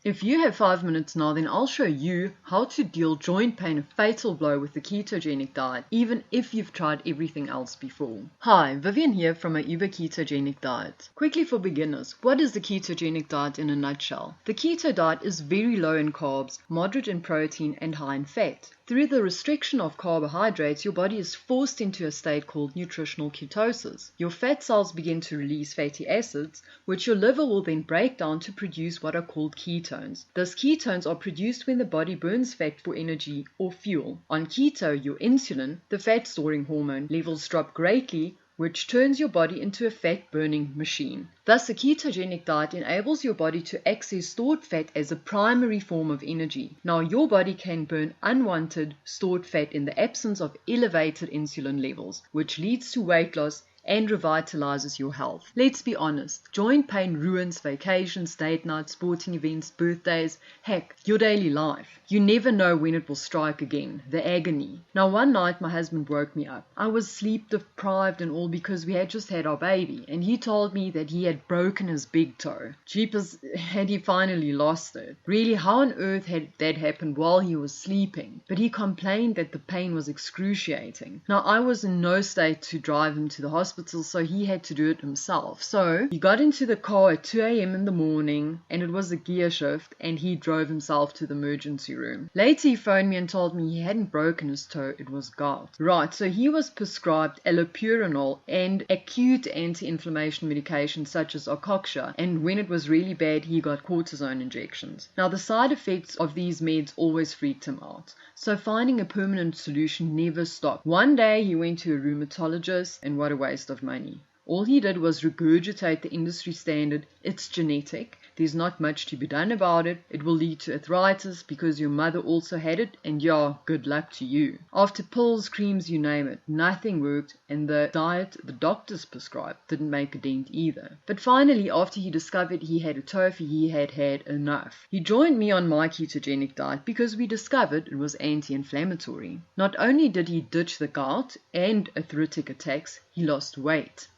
If you have 5 minutes now, then I'll show you how to deal joint pain a fatal blow with the ketogenic diet, even if you've tried everything else before. Hi, Vivian here from a Uber Ketogenic Diet. Quickly for beginners, what is the ketogenic diet in a nutshell? The keto diet is very low in carbs, moderate in protein, and high in fat. Through the restriction of carbohydrates, your body is forced into a state called nutritional ketosis. Your fat cells begin to release fatty acids, which your liver will then break down to produce what are called ketones. Those ketones are produced when the body burns fat for energy or fuel. On keto, your insulin, the fat-storing hormone, levels drop greatly, which turns your body into a fat-burning machine. Thus, a ketogenic diet enables your body to access stored fat as a primary form of energy. Now, your body can burn unwanted stored fat in the absence of elevated insulin levels, which leads to weight loss and revitalizes your health. Let's be honest, joint pain ruins vacations, date nights, sporting events, birthdays, heck, your daily life. You never know when it will strike again, the agony. Now, one night my husband woke me up. I was sleep deprived and all because we had just had our baby, and he told me that he had broken his big toe. Jeepers, had he finally lost it. Really, how on earth had that happened while he was sleeping? But he complained that the pain was excruciating. Now, I was in no state to drive him to the hospital, so he had to do it himself. So he got into the car at 2 a.m. in the morning, and it was a gear shift, and he drove himself to the emergency room. Later he phoned me and told me he hadn't broken his toe, it was gout. Right, so he was prescribed allopurinol and acute anti-inflammation medication such as Ocoxia, and when it was really bad he got cortisone injections. Now, the side effects of these meds always freaked him out, so finding a permanent solution never stopped. One day he went to a rheumatologist, and what a waste of money. All he did was regurgitate the industry standard, it's genetic, there's not much to be done about it, it will lead to arthritis because your mother also had it, and yeah, good luck to you. After pills, creams, you name it, nothing worked, and the diet the doctors prescribed didn't make a dent either. But finally, after he discovered he had a trophy, he had had enough. He joined me on my ketogenic diet because we discovered it was anti-inflammatory. Not only did he ditch the gout and arthritic attacks, he lost weight.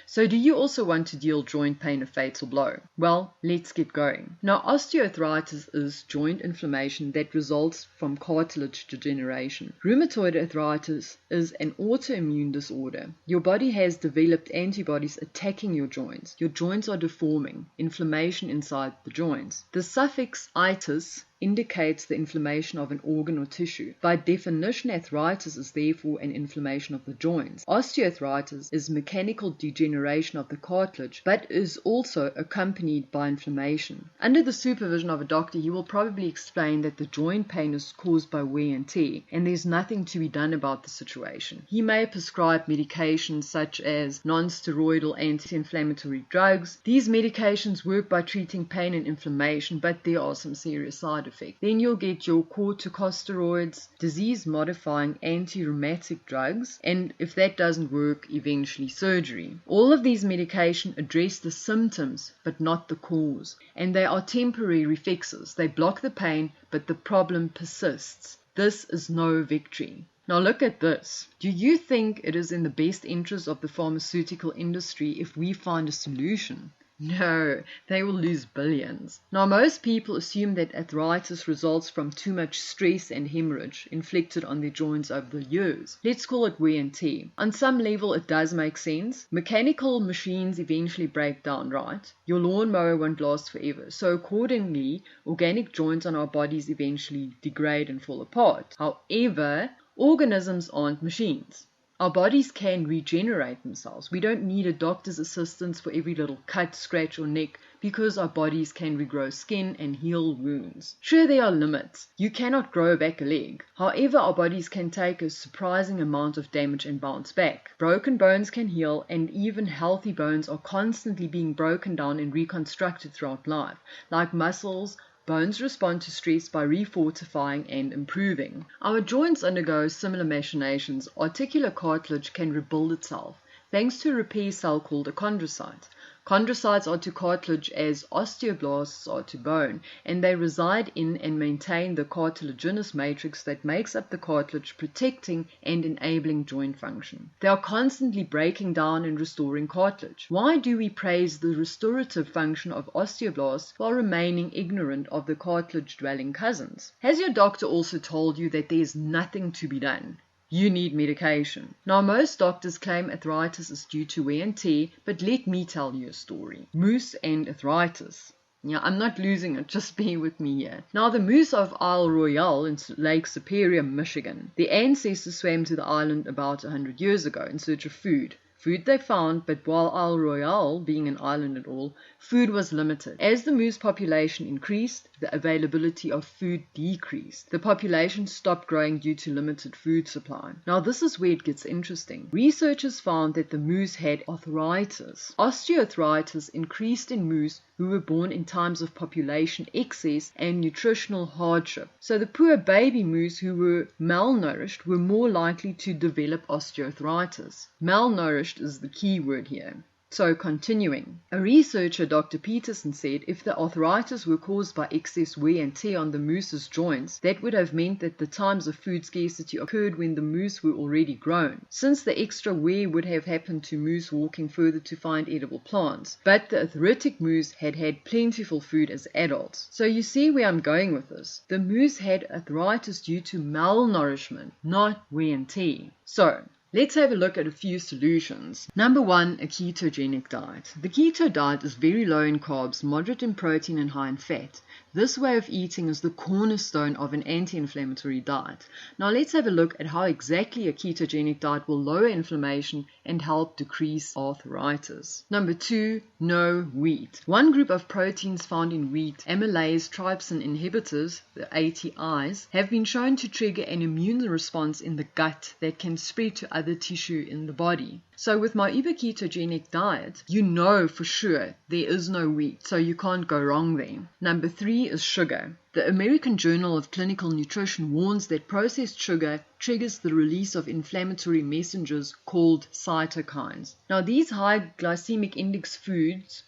So do you also want to deal joint pain a fatal blow? Well, let's get going. Now, osteoarthritis is joint inflammation that results from cartilage degeneration. Rheumatoid arthritis is an autoimmune disorder. Your body has developed antibodies attacking your joints. Your joints are deforming, inflammation inside the joints. The suffix itis indicates the inflammation of an organ or tissue. By definition, arthritis is therefore an inflammation of the joints. Osteoarthritis is mechanical degeneration of the cartilage, but is also accompanied by inflammation. Under the supervision of a doctor, he will probably explain that the joint pain is caused by wear and tear, and there's nothing to be done about the situation. He may prescribe medications such as non-steroidal anti-inflammatory drugs. These medications work by treating pain and inflammation, but there are some serious side effects. Then you'll get your corticosteroids, disease-modifying anti-rheumatic drugs, and if that doesn't work, eventually surgery. All of these medications address the symptoms, but not the cause, and they are temporary fixes. They block the pain, but the problem persists. This is no victory. Now look at this. Do you think it is in the best interest of the pharmaceutical industry if we find a solution? No, they will lose billions. Now, most people assume that arthritis results from too much stress and hemorrhage inflicted on their joints over the years. Let's call it wear and tear. On some level, it does make sense. Mechanical machines eventually break down, right? Your lawnmower won't last forever. So accordingly, organic joints on our bodies eventually degrade and fall apart. However, organisms aren't machines. Our bodies can regenerate themselves. We don't need a doctor's assistance for every little cut, scratch, or nick because our bodies can regrow skin and heal wounds. Sure, there are limits. You cannot grow back a leg. However, our bodies can take a surprising amount of damage and bounce back. Broken bones can heal, and even healthy bones are constantly being broken down and reconstructed throughout life, like muscles. Bones respond to stress by refortifying and improving. Our joints undergo similar machinations. Articular cartilage can rebuild itself thanks to a repair cell called a chondrocyte. Chondrocytes are to cartilage as osteoblasts are to bone, and they reside in and maintain the cartilaginous matrix that makes up the cartilage, protecting and enabling joint function. They are constantly breaking down and restoring cartilage. Why do we praise the restorative function of osteoblasts while remaining ignorant of the cartilage-dwelling cousins? Has your doctor also told you that there is nothing to be done? You need medication. Now, most doctors claim arthritis is due to wear and tear, but let me tell you a story. Moose and arthritis. Yeah, I'm not losing it, just bear with me here. Now, the moose of Isle Royale in Lake Superior, Michigan. The ancestors swam to the island about 100 years ago in search of food. Food they found, but while Isle Royale being an island at all, food was limited. As the moose population increased, the availability of food decreased. The population stopped growing due to limited food supply. Now this is where it gets interesting. Researchers found that the moose had arthritis. Osteoarthritis increased in moose who were born in times of population excess and nutritional hardship. So the poor baby moose who were malnourished were more likely to develop osteoarthritis. Malnourished is the key word here. So continuing, a researcher, Dr. Peterson, said if the arthritis were caused by excess wear and tear on the moose's joints, that would have meant that the times of food scarcity occurred when the moose were already grown, since the extra wear would have happened to moose walking further to find edible plants. But the arthritic moose had had plentiful food as adults. So you see where I'm going with this. The moose had arthritis due to malnourishment, not wear and tear. So let's have a look at a few solutions. Number 1, a ketogenic diet. The keto diet is very low in carbs, moderate in protein and high in fat. This way of eating is the cornerstone of an anti-inflammatory diet. Now let's have a look at how exactly a ketogenic diet will lower inflammation and help decrease arthritis. Number 2, no wheat. One group of proteins found in wheat, amylase trypsin inhibitors, the ATIs, have been shown to trigger an immune response in the gut that can spread to other tissue in the body. So with my uber ketogenic diet, you know for sure there is no wheat, so you can't go wrong there. Number 3 is sugar. The American Journal of Clinical Nutrition warns that processed sugar triggers the release of inflammatory messengers called cytokines. Now these high glycemic index foods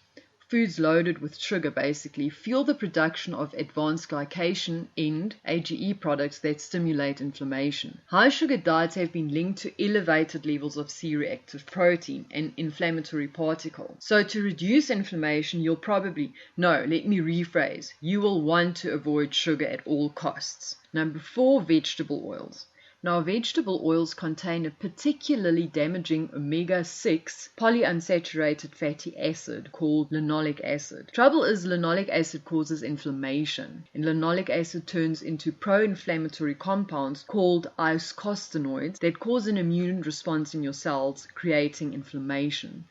loaded with sugar basically fuel the production of advanced glycation end AGE products that stimulate inflammation. High sugar diets have been linked to elevated levels of C-reactive protein, an inflammatory particle. So to reduce inflammation, you will want to avoid sugar at all costs. Number 4, vegetable oils. Now, vegetable oils contain a particularly damaging omega-6 polyunsaturated fatty acid called linoleic acid. Trouble is, linoleic acid causes inflammation, and linoleic acid turns into pro-inflammatory compounds called eicosanoids that cause an immune response in your cells, creating inflammation.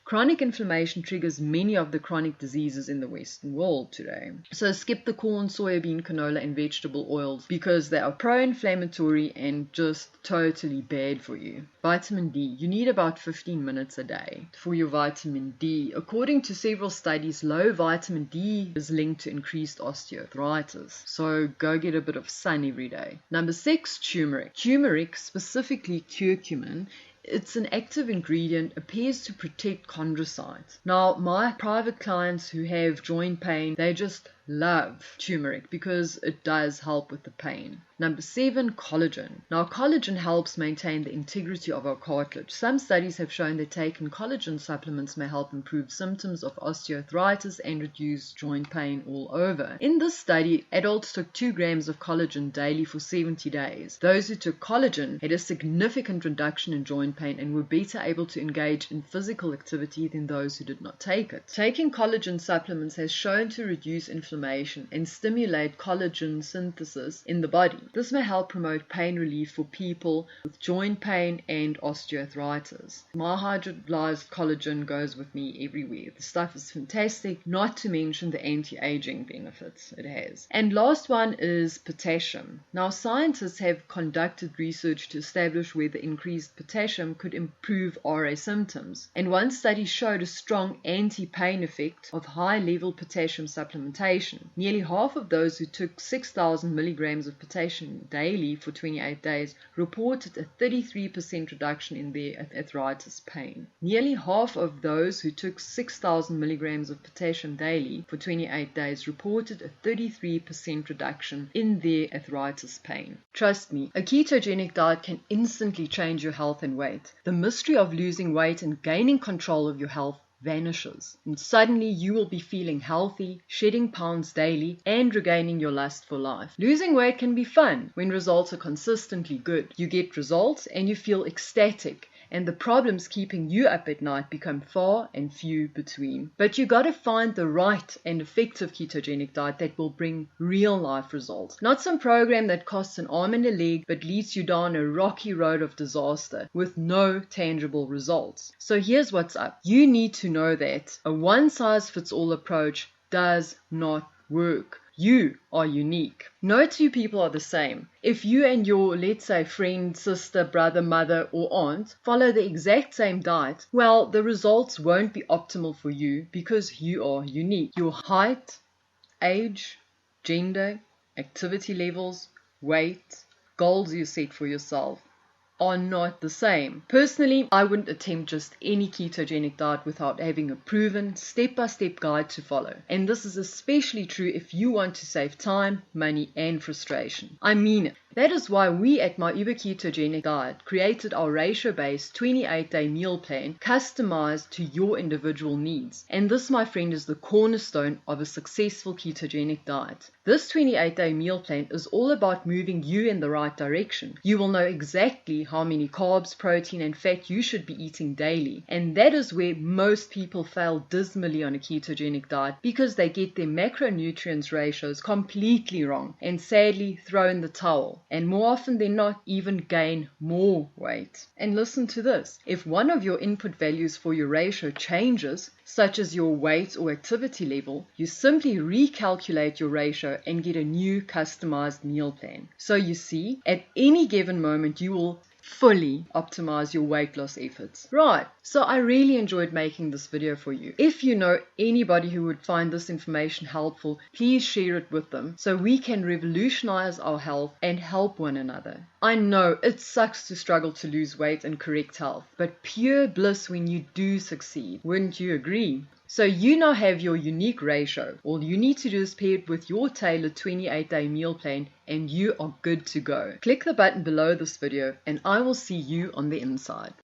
Chronic inflammation triggers many of the chronic diseases in the Western world today. So skip the corn, soybean, canola, and vegetable oils because they are pro-inflammatory and just totally bad for you. Vitamin D. You need about 15 minutes a day for your vitamin D. According to several studies, low vitamin D is linked to increased osteoarthritis. So go get a bit of sun every day. Number 6, turmeric. Turmeric, specifically curcumin, it's an active ingredient, appears to protect chondrocytes. Now, my private clients who have joint pain, they just love turmeric because it does help with the pain. Number 7, collagen. Now, collagen helps maintain the integrity of our cartilage. Some studies have shown that taking collagen supplements may help improve symptoms of osteoarthritis and reduce joint pain all over. In this study, adults took 2 grams of collagen daily for 70 days. Those who took collagen had a significant reduction in joint pain and were better able to engage in physical activity than those who did not take it. Taking collagen supplements has shown to reduce inflammation and stimulate collagen synthesis in the body. This may help promote pain relief for people with joint pain and osteoarthritis. My hydrolyzed collagen goes with me everywhere. The stuff is fantastic, not to mention the anti-aging benefits it has. And last one is potassium. Now, scientists have conducted research to establish whether increased potassium could improve RA symptoms. And one study showed a strong anti-pain effect of high-level potassium supplementation. potassium. Nearly half of those who took 6,000 milligrams of potassium daily for 28 days reported a 33% reduction in their arthritis pain. Nearly half of those who took 6,000 milligrams of potassium daily for 28 days reported a 33% reduction in their arthritis pain. Trust me, a ketogenic diet can instantly change your health and weight. The mystery of losing weight and gaining control of your health vanishes, and suddenly you will be feeling healthy, shedding pounds daily, and regaining your lust for life. Losing weight can be fun when results are consistently good. You get results and you feel ecstatic, and the problems keeping you up at night become far and few between. But you gotta find the right and effective ketogenic diet that will bring real life results. Not some program that costs an arm and a leg but leads you down a rocky road of disaster with no tangible results. So here's what's up. You need to know that a one-size-fits-all approach does not work. You are unique. No two people are the same. If you and your, let's say, friend, sister, brother, mother, or aunt follow the exact same diet, well, the results won't be optimal for you because you are unique. Your height, age, gender, activity levels, weight, goals you set for yourself are not the same. Personally, I wouldn't attempt just any ketogenic diet without having a proven step-by-step guide to follow. And this is especially true if you want to save time, money, and frustration. I mean it. That is why we at My Uber Ketogenic Diet created our ratio-based 28-day meal plan customized to your individual needs. And this, my friend, is the cornerstone of a successful ketogenic diet. This 28-day meal plan is all about moving you in the right direction. You will know exactly how many carbs, protein, and fat you should be eating daily. And that is where most people fail dismally on a ketogenic diet because they get their macronutrients ratios completely wrong and sadly throw in the towel. And more often than not, even gain more weight. And listen to this. If one of your input values for your ratio changes, such as your weight or activity level, you simply recalculate your ratio and get a new customized meal plan. So you see, at any given moment, you will fully optimize your weight loss efforts. Right, so I really enjoyed making this video for you. If you know anybody who would find this information helpful, please share it with them so we can revolutionize our health and help one another. I know it sucks to struggle to lose weight and correct health, but pure bliss when you do succeed. Wouldn't you agree? So you now have your unique ratio. All you need to do is pair it with your tailored 28-day meal plan and you are good to go. Click the button below this video and I will see you on the inside.